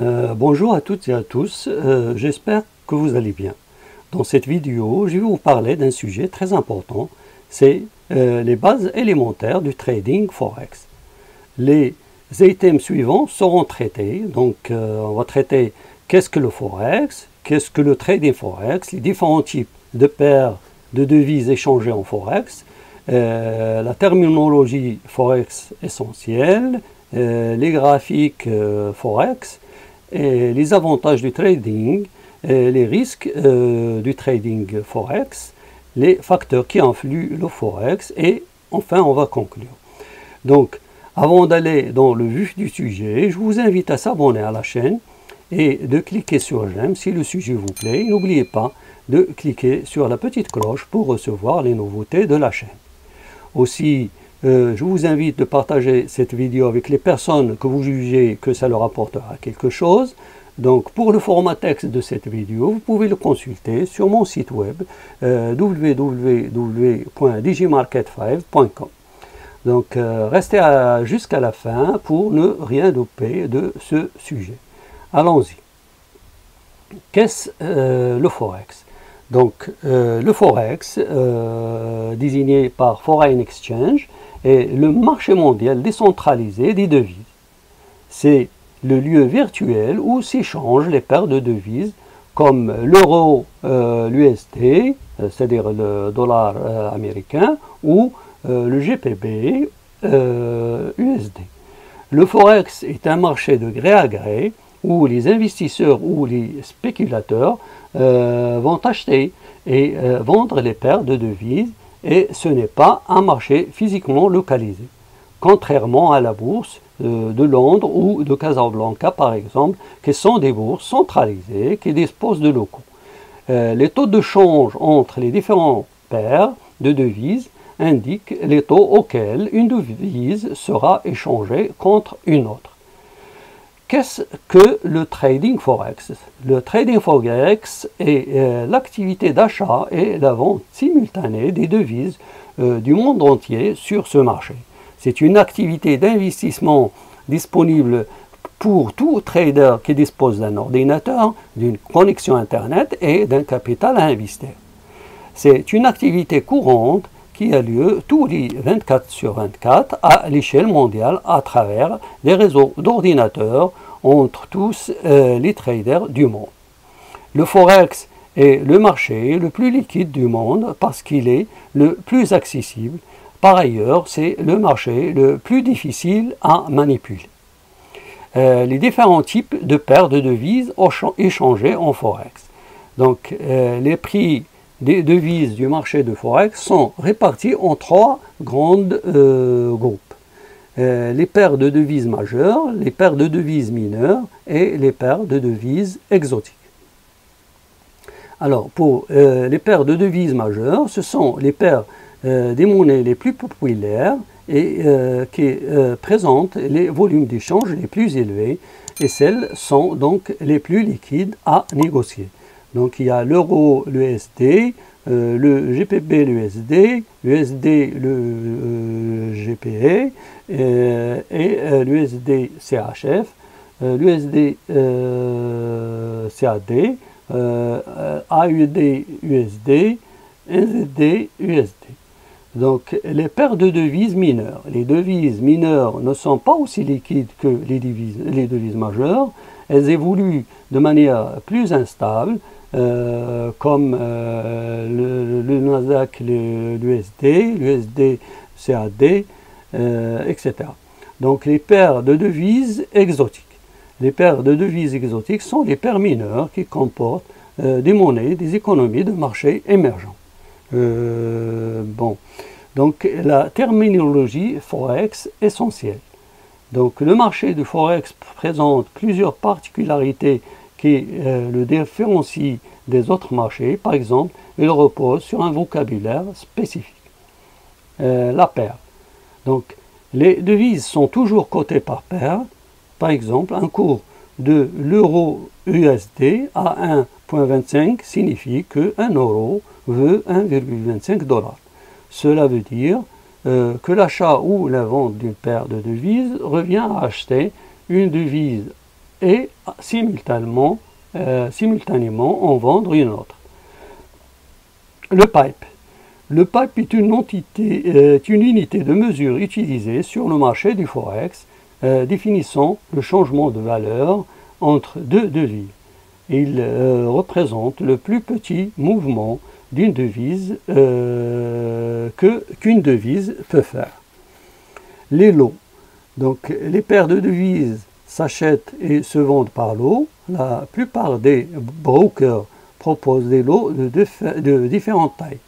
Bonjour à toutes et à tous, j'espère que vous allez bien. Dans cette vidéo, je vais vous parler d'un sujet très important, c'est les bases élémentaires du trading Forex. Les items suivants seront traités, donc on va traiter qu'est-ce que le Forex, qu'est-ce que le trading Forex, les différents types de paires de devises échangées en Forex, la terminologie Forex essentielle, les graphiques Forex, et les avantages du trading, les risques du trading Forex, les facteurs qui influent le Forex et enfin on va conclure. Donc avant d'aller dans le vif du sujet, je vous invite à s'abonner à la chaîne et de cliquer sur j'aime si le sujet vous plaît. N'oubliez pas de cliquer sur la petite cloche pour recevoir les nouveautés de la chaîne. Aussi, je vous invite de partager cette vidéo avec les personnes que vous jugez que ça leur apportera quelque chose. Donc pour le format texte de cette vidéo, vous pouvez le consulter sur mon site web www.digimarket5.com. Donc restez jusqu'à la fin pour ne rien louper de ce sujet. Allons-y. Qu'est-ce le Forex? Donc le Forex, désigné par Foreign Exchange, est le marché mondial décentralisé des devises. C'est le lieu virtuel où s'échangent les paires de devises comme l'euro, l'USD, c'est-à-dire le dollar américain, ou le GBP USD. Le Forex est un marché de gré à gré où les investisseurs ou les spéculateurs vont acheter et vendre les paires de devises, et ce n'est pas un marché physiquement localisé, contrairement à la bourse de Londres ou de Casablanca par exemple, qui sont des bourses centralisées qui disposent de locaux. Les taux de change entre les différentes paires de devises indiquent les taux auxquels une devise sera échangée contre une autre. Qu'est-ce que le trading Forex? Le trading Forex est l'activité d'achat et la vente simultanée des devises du monde entier sur ce marché. C'est une activité d'investissement disponible pour tout trader qui dispose d'un ordinateur, d'une connexion Internet et d'un capital à investir. C'est une activité courante qui a lieu tous les 24 sur 24 à l'échelle mondiale à travers les réseaux d'ordinateurs entre tous les traders du monde. Le Forex est le marché le plus liquide du monde parce qu'il est le plus accessible. Par ailleurs, c'est le marché le plus difficile à manipuler. Les différents types de paires de devises échangées en Forex. Donc, les prix des devises du marché de Forex sont répartis en trois grandes groupes. Les paires de devises majeures, les paires de devises mineures et les paires de devises exotiques. Alors, pour les paires de devises majeures, ce sont les paires des monnaies les plus populaires et qui présentent les volumes d'échange les plus élevés, et celles sont donc les plus liquides à négocier. Donc il y a l'euro, l'USD, le GBP, l'USD, l'USD, le GPE et l'USD CHF, l'USD CAD, AUD USD, NZD USD. Donc les paires de devises mineures. Les devises mineures ne sont pas aussi liquides que les devises majeures. Elles évoluent de manière plus instable, comme le Nasdaq, l'USD, l'USD CAD, etc. Donc les paires de devises exotiques. Les paires de devises exotiques sont les paires mineures qui comportent des monnaies, des économies de marché émergents. Donc la terminologie Forex essentielle. Donc le marché du Forex présente plusieurs particularités qui le différencie des autres marchés. Par exemple, il repose sur un vocabulaire spécifique. La paire. Donc, les devises sont toujours cotées par paire. Par exemple, un cours de l'euro USD à 1,25 signifie qu'un euro veut 1,25 $. Cela veut dire que l'achat ou la vente d'une paire de devises revient à acheter une devise et simultanément en vendre une autre. Le pipe. Le pipe est une unité de mesure utilisée sur le marché du Forex, définissant le changement de valeur entre deux devises. Il représente le plus petit mouvement d'une devise qu'une devise peut faire. Les lots. Donc, les paires de devises s'achètent et se vendent par lot. La plupart des brokers proposent des lots de différentes tailles,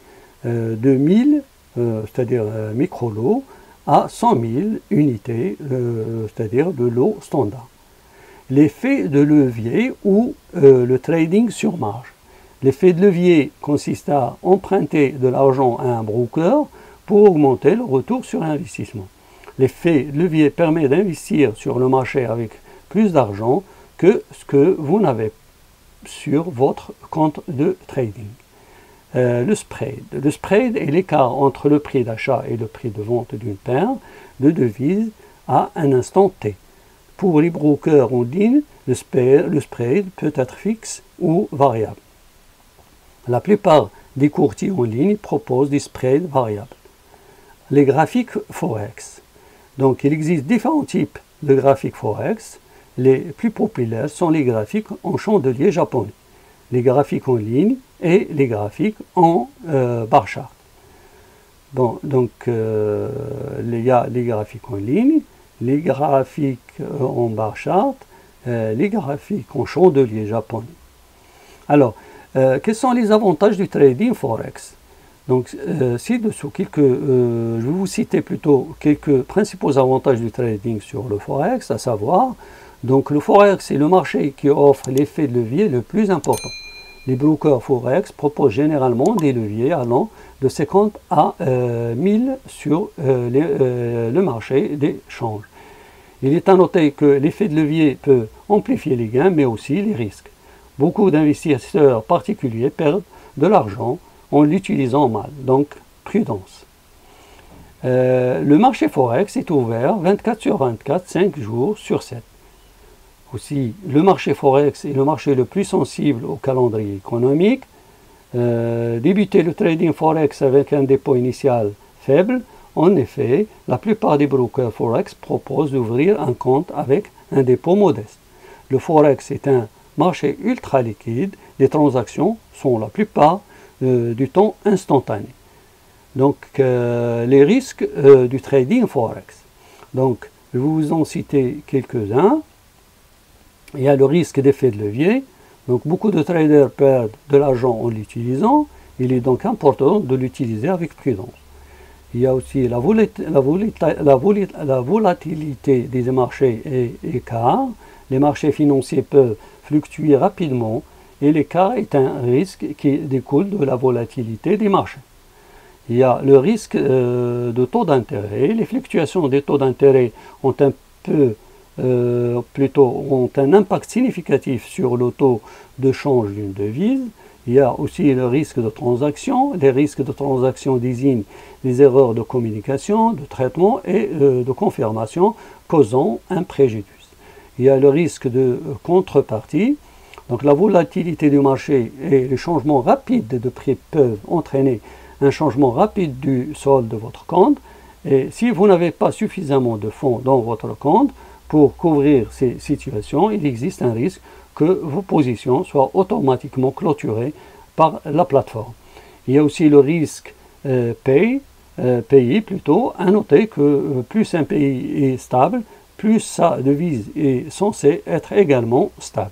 de 1000, c'est-à-dire micro-lots, à 100 000 unités, c'est-à-dire le lot standard. L'effet de levier ou le trading sur marge. L'effet de levier consiste à emprunter de l'argent à un broker pour augmenter le retour sur investissement. L'effet de levier permet d'investir sur le marché avec plus d'argent que ce que vous n'avez sur votre compte de trading. Le spread. Le spread est l'écart entre le prix d'achat et le prix de vente d'une paire de devises à un instant T. Pour les brokers en ligne, le spread peut être fixe ou variable. La plupart des courtiers en ligne proposent des spreads variables. Les graphiques Forex. Donc, il existe différents types de graphiques Forex. Les plus populaires sont les graphiques en chandelier japonais, les graphiques en ligne et les graphiques en bar chart. Bon, donc, il y a les graphiques en ligne, les graphiques en bar chart, les graphiques en chandelier japonais. Alors, quels sont les avantages du trading Forex? Donc, ci-dessous, je vais vous citer plutôt quelques principaux avantages du trading sur le Forex, à savoir, donc le Forex est le marché qui offre l'effet de levier le plus important. Les brokers Forex proposent généralement des leviers allant de 50 à 1000 sur le marché des changes. Il est à noter que l'effet de levier peut amplifier les gains, mais aussi les risques. Beaucoup d'investisseurs particuliers perdent de l'argent en l'utilisant mal, donc prudence. Le marché Forex est ouvert 24 sur 24, 5 jours sur 7. Aussi, le marché Forex est le marché le plus sensible au calendrier économique. Débuter le trading Forex avec un dépôt initial faible. En effet, la plupart des brokers Forex proposent d'ouvrir un compte avec un dépôt modeste. Le Forex est un marché ultra liquide. Les transactions sont la plupart du temps instantanées. Donc, les risques du trading Forex. Donc, je vais vous en citer quelques-uns. Il y a le risque d'effet de levier. Donc, beaucoup de traders perdent de l'argent en l'utilisant. Il est donc important de l'utiliser avec prudence. Il y a aussi la volatilité des marchés et écart. Les marchés financiers peuvent fluctuer rapidement et l'écart est un risque qui découle de la volatilité des marchés. Il y a le risque de taux d'intérêt. Les fluctuations des taux d'intérêt ont ont un impact significatif sur le taux de change d'une devise. Il y a aussi le risque de transaction. Les risques de transaction désignent des erreurs de communication, de traitement et de confirmation causant un préjudice. Il y a le risque de contrepartie. Donc la volatilité du marché et les changements rapides de prix peuvent entraîner un changement rapide du solde de votre compte. Et si vous n'avez pas suffisamment de fonds dans votre compte pour couvrir ces situations, il existe un risque que vos positions soient automatiquement clôturées par la plateforme. Il y a aussi le risque pays. À noter que plus un pays est stable, plus sa devise est censée être également stable.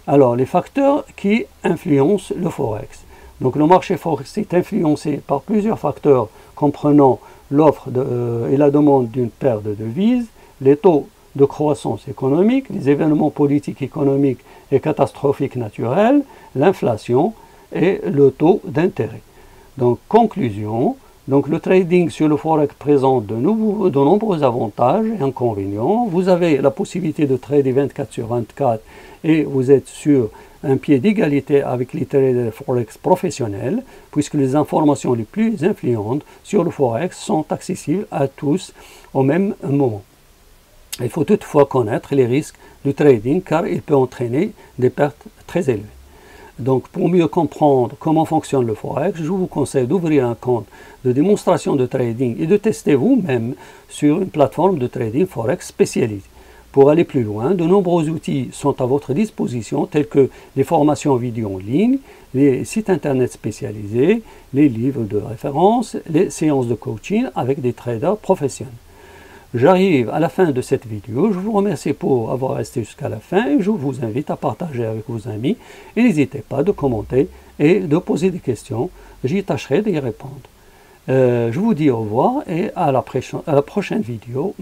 Alors, les facteurs qui influencent le Forex. Donc, le marché Forex est influencé par plusieurs facteurs comprenant l'offre et la demande d'une paire de devises, les taux de croissance économique, les événements politiques, économiques et catastrophiques naturels, l'inflation et le taux d'intérêt. Donc, conclusion, donc le trading sur le Forex présente de nombreux avantages et inconvénients. Vous avez la possibilité de trader 24 sur 24 et vous êtes sur un pied d'égalité avec les traders Forex professionnels, puisque les informations les plus influentes sur le Forex sont accessibles à tous au même moment. Il faut toutefois connaître les risques du trading car il peut entraîner des pertes très élevées. Donc pour mieux comprendre comment fonctionne le Forex, je vous conseille d'ouvrir un compte de démonstration de trading et de tester vous-même sur une plateforme de trading Forex spécialisée. Pour aller plus loin, de nombreux outils sont à votre disposition tels que les formations vidéo en ligne, les sites internet spécialisés, les livres de référence, les séances de coaching avec des traders professionnels. J'arrive à la fin de cette vidéo, je vous remercie pour avoir resté jusqu'à la fin et je vous invite à partager avec vos amis et n'hésitez pas de commenter et de poser des questions, j'y tâcherai d'y répondre. Je vous dis au revoir et à la prochaine vidéo.